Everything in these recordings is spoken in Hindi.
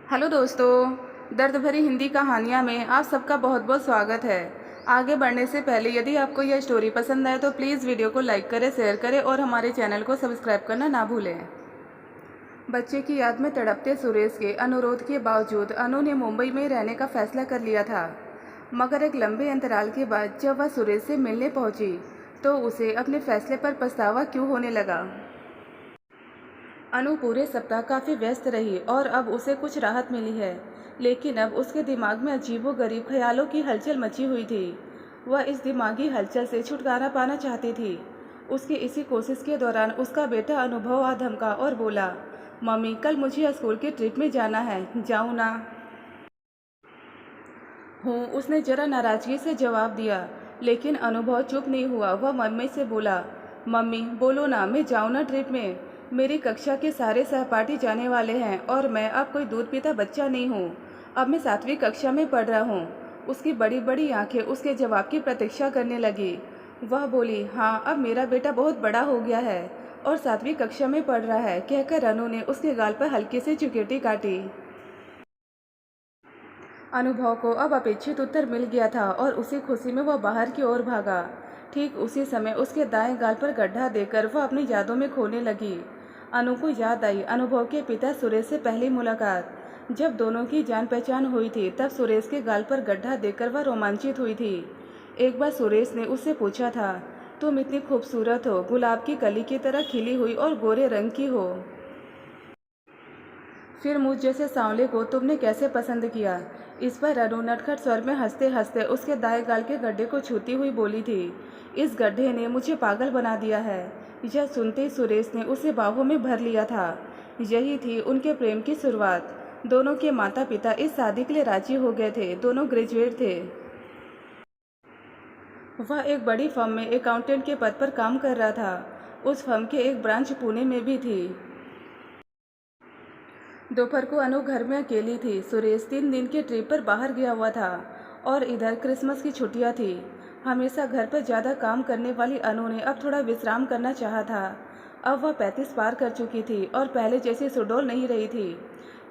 हेलो दोस्तों, दर्द भरी हिंदी कहानियाँ में आप सबका बहुत बहुत स्वागत है। आगे बढ़ने से पहले यदि आपको यह स्टोरी पसंद आए तो प्लीज़ वीडियो को लाइक करें, शेयर करें और हमारे चैनल को सब्सक्राइब करना ना भूलें। बच्चे की याद में तड़पते सुरेश के अनुरोध के बावजूद अनु ने मुंबई में रहने का फैसला कर लिया था। मगर एक लंबे अंतराल के बाद जब वह सुरेश से मिलने पहुंची तो उसे अपने फैसले पर पछतावा क्यों होने लगा। अनु पूरे सप्ताह काफ़ी व्यस्त रही और अब उसे कुछ राहत मिली है, लेकिन अब उसके दिमाग में अजीबोगरीब ख्यालों की हलचल मची हुई थी। वह इस दिमागी हलचल से छुटकारा पाना चाहती थी। उसकी इसी कोशिश के दौरान उसका बेटा अनुभव आ धमका और बोला, मम्मी कल मुझे स्कूल के ट्रिप में जाना है, जाऊँ ना? हूँ, उसने जरा नाराजगी से जवाब दिया। लेकिन अनुभव चुप नहीं हुआ। वह मम्मी से बोला, मम्मी बोलो ना, मैं जाऊँ ना ट्रिप में? मेरी कक्षा के सारे सहपाठी जाने वाले हैं और मैं अब कोई दूध पीता बच्चा नहीं हूँ। अब मैं 7वीं कक्षा में पढ़ रहा हूँ। उसकी बड़ी बड़ी आंखें उसके जवाब की प्रतीक्षा करने लगी। वह बोली, हाँ अब मेरा बेटा बहुत बड़ा हो गया है और 7वीं कक्षा में पढ़ रहा है, कहकर अनु ने उसके गाल पर हल्की सी चुकेटी काटी। अनुभव को अब अपेक्षित उत्तर मिल गया था और उसी खुशी में वह बाहर की ओर भागा। ठीक उसी समय उसके दाएं गाल पर गड्ढा देकर वह अपनी यादों में खोने लगी। अनु को याद आई अनुभव के पिता सुरेश से पहली मुलाकात। जब दोनों की जान पहचान हुई थी तब सुरेश के गाल पर गड्ढा देकर वह रोमांचित हुई थी। एक बार सुरेश ने उससे पूछा था, तुम इतनी खूबसूरत हो, गुलाब की कली की तरह खिली हुई और गोरे रंग की हो, फिर मुझ जैसे सांवले को तुमने कैसे पसंद किया? इस पर अनु नटखट स्वर में हंसते हंसते उसके दाएं गाल के गड्ढे को छूती हुई बोली थी, इस गड्ढे ने मुझे पागल बना दिया है। यह सुनते ही सुरेश ने उसे बाहों में भर लिया था। यही थी उनके प्रेम की शुरुआत। दोनों के माता पिता इस शादी के लिए राजी हो गए थे। दोनों ग्रेजुएट थे। वह एक बड़ी फर्म में अकाउंटेंट के पद पर काम कर रहा था। उस फर्म के एक ब्रांच पुणे में भी थी। दोपहर को अनु घर में अकेली थी। सुरेश 3 दिन के ट्रिप पर बाहर गया हुआ था और इधर क्रिसमस की छुट्टियां थी। हमेशा घर पर ज़्यादा काम करने वाली अनु ने अब थोड़ा विश्राम करना चाहा था। अब वह 35 पार कर चुकी थी और पहले जैसी सुडौल नहीं रही थी।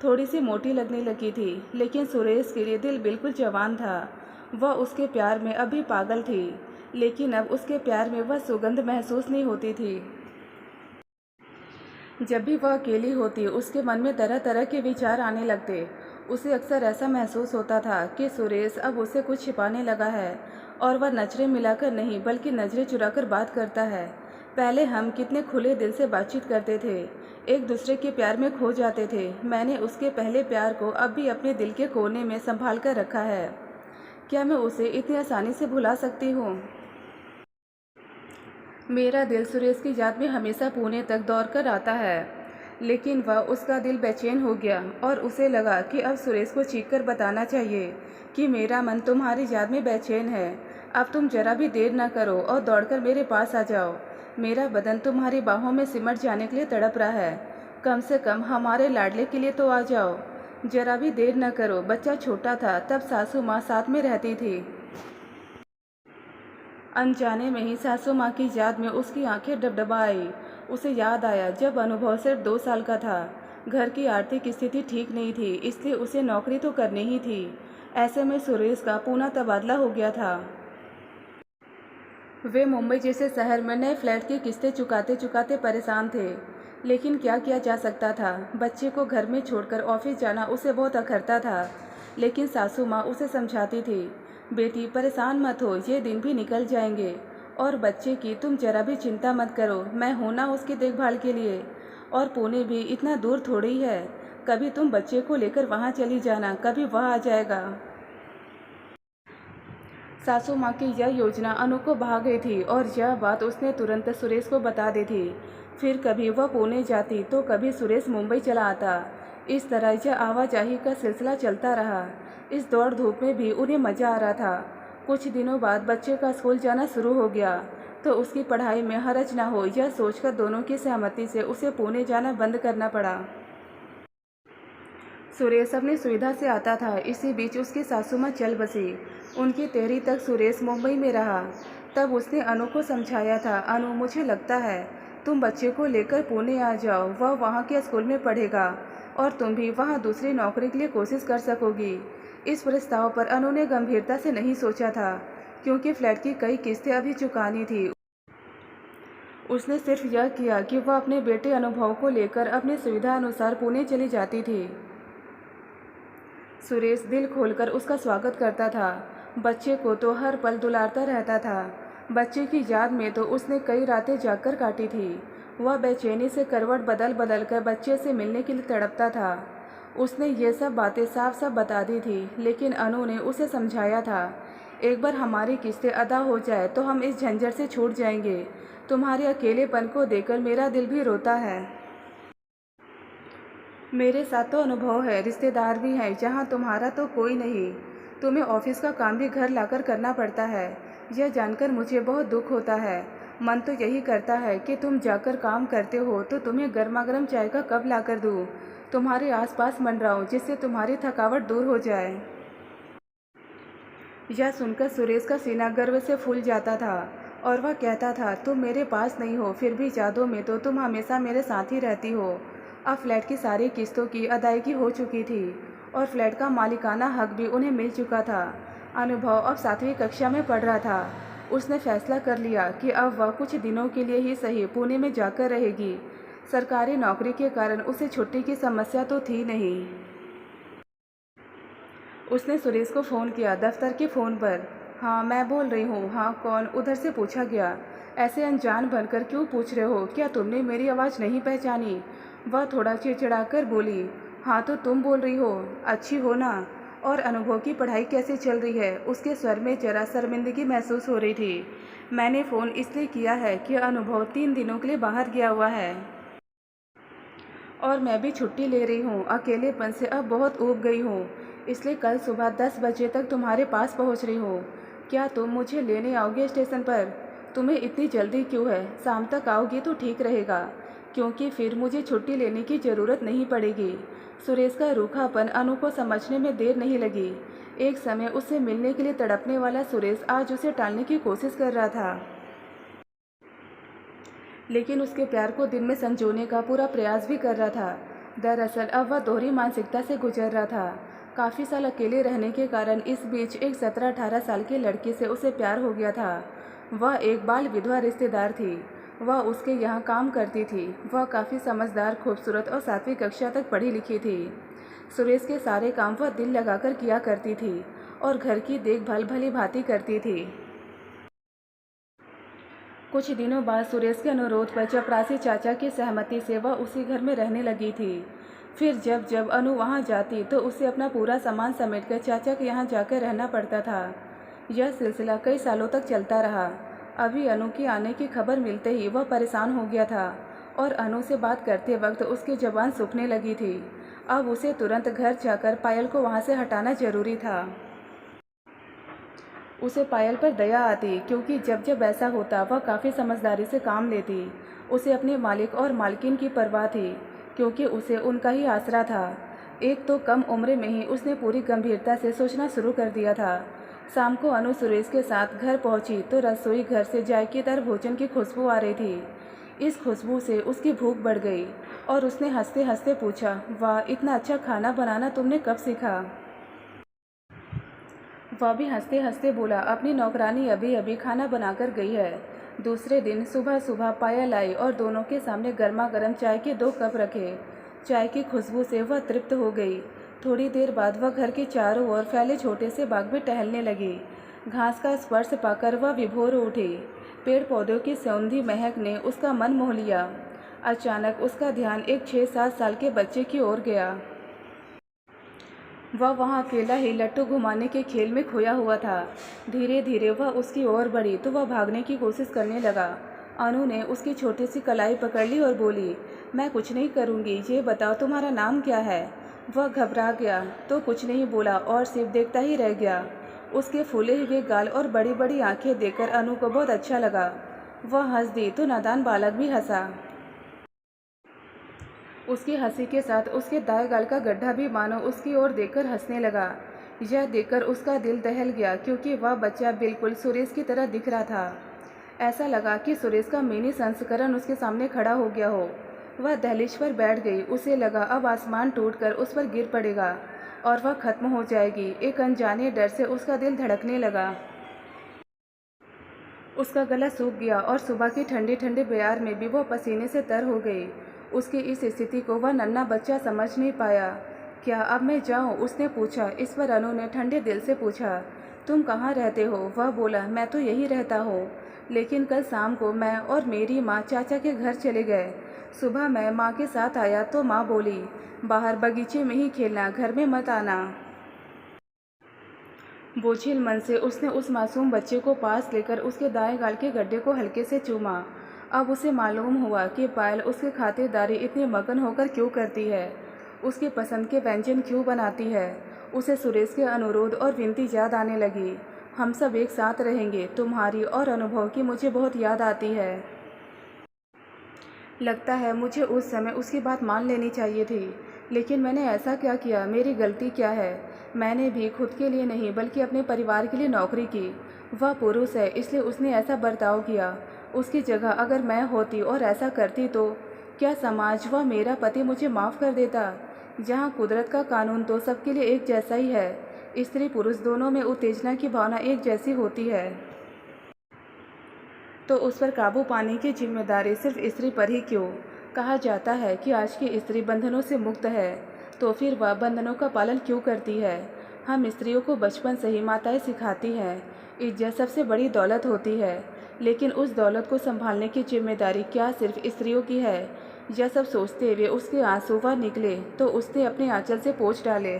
थोड़ी सी मोटी लगने लगी थी, लेकिन सुरेश के लिए दिल बिल्कुल जवान था। वह उसके प्यार में अभी पागल थी, लेकिन अब उसके प्यार में वह सुगंध महसूस नहीं होती थी। जब भी वह अकेली होती उसके मन में तरह तरह के विचार आने लगते। उसे अक्सर ऐसा महसूस होता था कि सुरेश अब उसे कुछ छिपाने लगा है और वह नजरें मिलाकर नहीं बल्कि नजरें चुराकर बात करता है। पहले हम कितने खुले दिल से बातचीत करते थे, एक दूसरे के प्यार में खो जाते थे। मैंने उसके पहले प्यार को अब भी अपने दिल के कोने में संभाल कर रखा है। क्या मैं उसे इतनी आसानी से भुला सकती हूँ? मेरा दिल सुरेश की याद में हमेशा पुणे तक दौड़ कर आता है, लेकिन वह उसका दिल बेचैन हो गया और उसे लगा कि अब सुरेश को चीख कर बताना चाहिए कि मेरा मन तुम्हारी याद में बेचैन है। अब तुम जरा भी देर ना करो और दौड़कर मेरे पास आ जाओ। मेरा बदन तुम्हारी बाहों में सिमट जाने के लिए तड़प रहा है। कम से कम हमारे लाडले के लिए तो आ जाओ। जरा भी देर न करो। बच्चा छोटा था तब सासू माँ साथ में रहती थी। अनजाने में ही सासू माँ की याद में उसकी आंखें डबडबा आई। उसे याद आया जब अनुभव सिर्फ 2 साल का था। घर की आर्थिक स्थिति ठीक नहीं थी, इसलिए उसे नौकरी तो करनी ही थी। ऐसे में सुरेश का पूना तबादला हो गया था। वे मुंबई जैसे शहर में नए फ्लैट की किस्तें चुकाते चुकाते परेशान थे, लेकिन क्या किया जा सकता था। बच्चे को घर में छोड़कर ऑफिस जाना उसे बहुत अखरता था, लेकिन सासू माँ उसे समझाती थी, बेटी परेशान मत हो, ये दिन भी निकल जाएंगे। और बच्चे की तुम जरा भी चिंता मत करो, मैं हूं ना उसकी देखभाल के लिए। और पुणे भी इतना दूर थोड़ी है, कभी तुम बच्चे को लेकर वहाँ चली जाना, कभी वह आ जाएगा। सासू माँ की यह योजना अनु को भा गई थी और यह बात उसने तुरंत सुरेश को बता दी थी। फिर कभी वह पुणे जाती तो कभी सुरेश मुंबई चला आता। इस तरह यह आवाजाही का सिलसिला चलता रहा। इस दौड़ धूप में भी उन्हें मज़ा आ रहा था। कुछ दिनों बाद बच्चे का स्कूल जाना शुरू हो गया तो उसकी पढ़ाई में हरज न हो, यह सोचकर दोनों की सहमति से उसे पुणे जाना बंद करना पड़ा। सुरेश अपनी सुविधा से आता था। इसी बीच उसकी सासू माँ चल बसी। उनकी तेरी तक सुरेश मुंबई में रहा। तब उसने अनु को समझाया था, अनु मुझे लगता है तुम बच्चे को लेकर पुणे आ जाओ, वह वहाँ के स्कूल में पढ़ेगा। और तुम भी वहाँ दूसरी नौकरी के लिए कोशिश कर सकोगी। इस प्रस्ताव पर अनु ने गंभीरता से नहीं सोचा था, क्योंकि फ्लैट की कई किस्तें अभी चुकानी थी। उसने सिर्फ यह किया कि वह अपने बेटे अनुभव को लेकर अपनी सुविधा अनुसार पुणे चली जाती थी। सुरेश दिल खोलकर उसका स्वागत करता था। बच्चे को तो हर पल दुलारता रहता था। बच्चे की याद में तो उसने कई रातें जागकर काटी थी। वह बेचैनी से करवट बदल बदल कर बच्चे से मिलने के लिए तड़पता था। उसने ये सब बातें साफ साफ बता दी थी, लेकिन अनु ने उसे समझाया था, एक बार हमारी किस्तें अदा हो जाए तो हम इस झंझट से छूट जाएंगे। तुम्हारे अकेलेपन को देखकर मेरा दिल भी रोता है। मेरे साथ तो अनुभव है, रिश्तेदार भी हैं, जहाँ तुम्हारा तो कोई नहीं। तुम्हें ऑफिस का काम भी घर लाकर करना पड़ता है। यह जानकर मुझे बहुत दुख होता है। मन तो यही करता है कि तुम जाकर काम करते हो तो तुम्हें गर्मा गर्म चाय का कप लाकर दूँ, तुम्हारे आसपास मंडराऊं, जिससे तुम्हारी थकावट दूर हो जाए। यह सुनकर सुरेश का सीना गर्व से फूल जाता था और वह कहता था, तुम मेरे पास नहीं हो, फिर भी यादों में तो तुम हमेशा मेरे साथ ही रहती हो। अब फ्लैट की सारी किस्तों की अदायगी हो चुकी थी और फ्लैट का मालिकाना हक भी उन्हें मिल चुका था। अनुभव अब 7वीं कक्षा में पढ़ रहा था। उसने फैसला कर लिया कि अब वह कुछ दिनों के लिए ही सही पुणे में जाकर रहेगी। सरकारी नौकरी के कारण उसे छुट्टी की समस्या तो थी नहीं। उसने सुरेश को फ़ोन किया, दफ्तर के फ़ोन पर। हाँ, मैं बोल रही हूँ। हाँ, कौन? उधर से पूछा गया। ऐसे अनजान बनकर क्यों पूछ रहे हो? क्या तुमने मेरी आवाज़ नहीं पहचानी? वह थोड़ा चिड़चिड़ाकर बोली। हाँ, तो तुम बोल रही हो। अच्छी हो ना? और अनुभव की पढ़ाई कैसे चल रही है? उसके स्वर में जरा शर्मिंदगी महसूस हो रही थी। मैंने फ़ोन इसलिए किया है कि अनुभव 3 दिनों के लिए बाहर गया हुआ है और मैं भी छुट्टी ले रही हूँ। अकेलेपन से अब बहुत ऊब गई हूँ, इसलिए कल सुबह 10 बजे तक तुम्हारे पास पहुँच रही हूँ। क्या तुम मुझे लेने आओगे स्टेशन पर? तुम्हें इतनी जल्दी क्यों है? शाम तक आओगी तो ठीक रहेगा, क्योंकि फिर मुझे छुट्टी लेने की ज़रूरत नहीं पड़ेगी। सुरेश का रूखापन अनु को समझने में देर नहीं लगी। एक समय उससे मिलने के लिए तड़पने वाला सुरेश आज उसे टालने की कोशिश कर रहा था, लेकिन उसके प्यार को दिल में संजोने का पूरा प्रयास भी कर रहा था। दरअसल अब वह दोहरी मानसिकता से गुजर रहा था। काफ़ी साल अकेले रहने के कारण इस बीच एक 17-18 साल के लड़के से उसे प्यार हो गया था। वह एक बाल विधवा रिश्तेदार थी। वह उसके यहाँ काम करती थी। वह काफ़ी समझदार, खूबसूरत और 7वीं कक्षा तक पढ़ी लिखी थी। सुरेश के सारे काम वह दिल लगाकर किया करती थी और घर की देखभाल भली भांति करती थी। कुछ दिनों बाद सुरेश के अनुरोध पर चपरासी चाचा की सहमति से वह उसी घर में रहने लगी थी। फिर जब जब अनु वहां जाती तो उसे अपना पूरा सामान समेटकर चाचा के यहाँ जाकर रहना पड़ता था। यह सिलसिला कई सालों तक चलता रहा। अभी अनु के आने की खबर मिलते ही वह परेशान हो गया था और अनु से बात करते वक्त उसकी ज़ुबान सूखने लगी थी। अब उसे तुरंत घर जाकर पायल को वहाँ से हटाना जरूरी था। उसे पायल पर दया आती, क्योंकि जब जब ऐसा होता वह काफ़ी समझदारी से काम लेती। उसे अपने मालिक और मालकिन की परवाह थी, क्योंकि उसे उनका ही आसरा था। एक तो कम उम्र में ही उसने पूरी गंभीरता से सोचना शुरू कर दिया था। शाम को अनु सुरेश के साथ घर पहुंची तो रसोई घर से जायकेदार भोजन की खुशबू आ रही थी। इस खुशबू से उसकी भूख बढ़ गई और उसने हंसते हंसते पूछा, वाह, इतना अच्छा खाना बनाना तुमने कब सीखा? वह भी हंसते हंसते बोला, अपनी नौकरानी अभी अभी खाना बनाकर गई है। दूसरे दिन सुबह सुबह पायल आई और दोनों के सामने गर्मा गर्म चाय के 2 कप रखे। चाय की खुशबू से वह तृप्त हो गई। थोड़ी देर बाद वह घर के चारों ओर फैले छोटे से बाग में टहलने लगी। घास का स्पर्श पाकर वह विभोर उठी। पेड़ पौधों की सौंधी महक ने उसका मन मोह लिया। अचानक उसका ध्यान एक 6-7 साल के बच्चे की ओर गया। वह वहाँ अकेला ही लट्टू घुमाने के खेल में खोया हुआ था। धीरे धीरे वह उसकी ओर बढ़ी तो वह भागने की कोशिश करने लगा। अनु ने उसकी छोटी सी कलाई पकड़ ली और बोली, मैं कुछ नहीं करूँगी, ये बताओ तुम्हारा नाम क्या है? वह घबरा गया तो कुछ नहीं बोला और सिर्फ देखता ही रह गया। उसके फूले हुए गाल और बड़ी बड़ी आंखें देखकर अनु को बहुत अच्छा लगा। वह हंस दी तो नादान बालक भी हंसा। उसकी हंसी के साथ उसके दाएं गाल का गड्ढा भी मानो उसकी ओर देखकर हंसने लगा। यह देखकर उसका दिल दहल गया, क्योंकि वह बच्चा बिल्कुल सुरेश की तरह दिख रहा था। ऐसा लगा कि सुरेश का मिनी संस्करण उसके सामने खड़ा हो गया हो। वह दहलीज पर बैठ गई। उसे लगा अब आसमान टूटकर उस पर गिर पड़ेगा और वह खत्म हो जाएगी। एक अनजाने डर से उसका दिल धड़कने लगा। उसका गला सूख गया और सुबह की ठंडी ठंडी बयार में भी वह पसीने से तर हो गई। उसकी इस स्थिति को वह नन्हा बच्चा समझ नहीं पाया। क्या अब मैं जाऊं? उसने पूछा। इस पर अनु ने ठंडे दिल से पूछा, तुम कहाँ रहते हो? वह बोला, मैं तो यहीं रहता हूँ, लेकिन कल शाम को मैं और मेरी माँ चाचा के घर चले गए। सुबह मैं माँ के साथ आया तो माँ बोली, बाहर बगीचे में ही खेलना, घर में मत आना। बोझिल मन से उसने उस मासूम बच्चे को पास लेकर उसके दाएं गाल के गड्ढे को हल्के से चूमा। अब उसे मालूम हुआ कि पायल उसकी खातिरदारी इतनी मगन होकर क्यों करती है, उसकी पसंद के व्यंजन क्यों बनाती है। उसे सुरेश के अनुरोध और विनती याद आने लगी। हम सब एक साथ रहेंगे, तुम्हारी और अनुभव की मुझे बहुत याद आती है। लगता है मुझे उस समय उसकी बात मान लेनी चाहिए थी, लेकिन मैंने ऐसा क्या किया? मेरी गलती क्या है? मैंने भी खुद के लिए नहीं बल्कि अपने परिवार के लिए नौकरी की। वह पुरुष है इसलिए उसने ऐसा बर्ताव किया। उसकी जगह अगर मैं होती और ऐसा करती तो क्या समाज व मेरा पति मुझे माफ़ कर देता? जहाँ कुदरत का कानून तो सबके लिए एक जैसा ही है। स्त्री पुरुष दोनों में उत्तेजना की भावना एक जैसी होती है, तो उस पर काबू पाने की जिम्मेदारी सिर्फ स्त्री पर ही क्यों? कहा जाता है कि आज की स्त्री बंधनों से मुक्त है, तो फिर वह बंधनों का पालन क्यों करती है? हम स्त्रियों को बचपन से ही माताएं सिखाती हैं, इज्जत सबसे बड़ी दौलत होती है, लेकिन उस दौलत को संभालने की जिम्मेदारी क्या सिर्फ स्त्रियों की है? यह सब सोचते हुए उसके आंसू वह निकले तो उसने अपने आंचल से पोंछ डाले।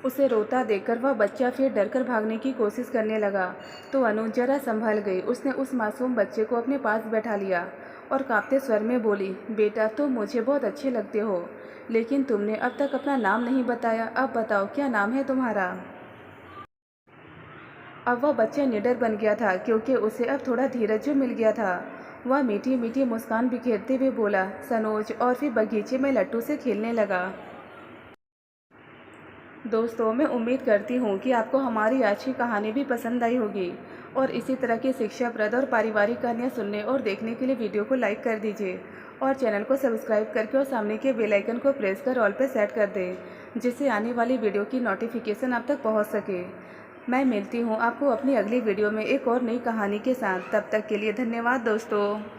उसे रोता देखकर वह बच्चा फिर डरकर भागने की कोशिश करने लगा, तो अनु जरा संभल गई। उसने उस मासूम बच्चे को अपने पास बैठा लिया और कांपते स्वर में बोली, बेटा तुम मुझे बहुत अच्छे लगते हो, लेकिन तुमने अब तक अपना नाम नहीं बताया। अब बताओ क्या नाम है तुम्हारा? अब वह बच्चा निडर बन गया था क्योंकि उसे अब थोड़ा धीरज मिल गया था। वह मीठी मीठी मुस्कान बिखेरते हुए बोला, सनोज, और फिर बगीचे में लट्टू से खेलने लगा। दोस्तों, मैं उम्मीद करती हूँ कि आपको हमारी आज की कहानी भी पसंद आई होगी, और इसी तरह की शिक्षाप्रद और पारिवारिक कहानियाँ सुनने और देखने के लिए वीडियो को लाइक कर दीजिए और चैनल को सब्सक्राइब करके और सामने के बेल आइकन को प्रेस कर ऑल पे सेट कर दें, जिससे आने वाली वीडियो की नोटिफिकेशन आप तक पहुँच सके। मैं मिलती हूँ आपको अपनी अगली वीडियो में एक और नई कहानी के साथ। तब तक के लिए धन्यवाद दोस्तों।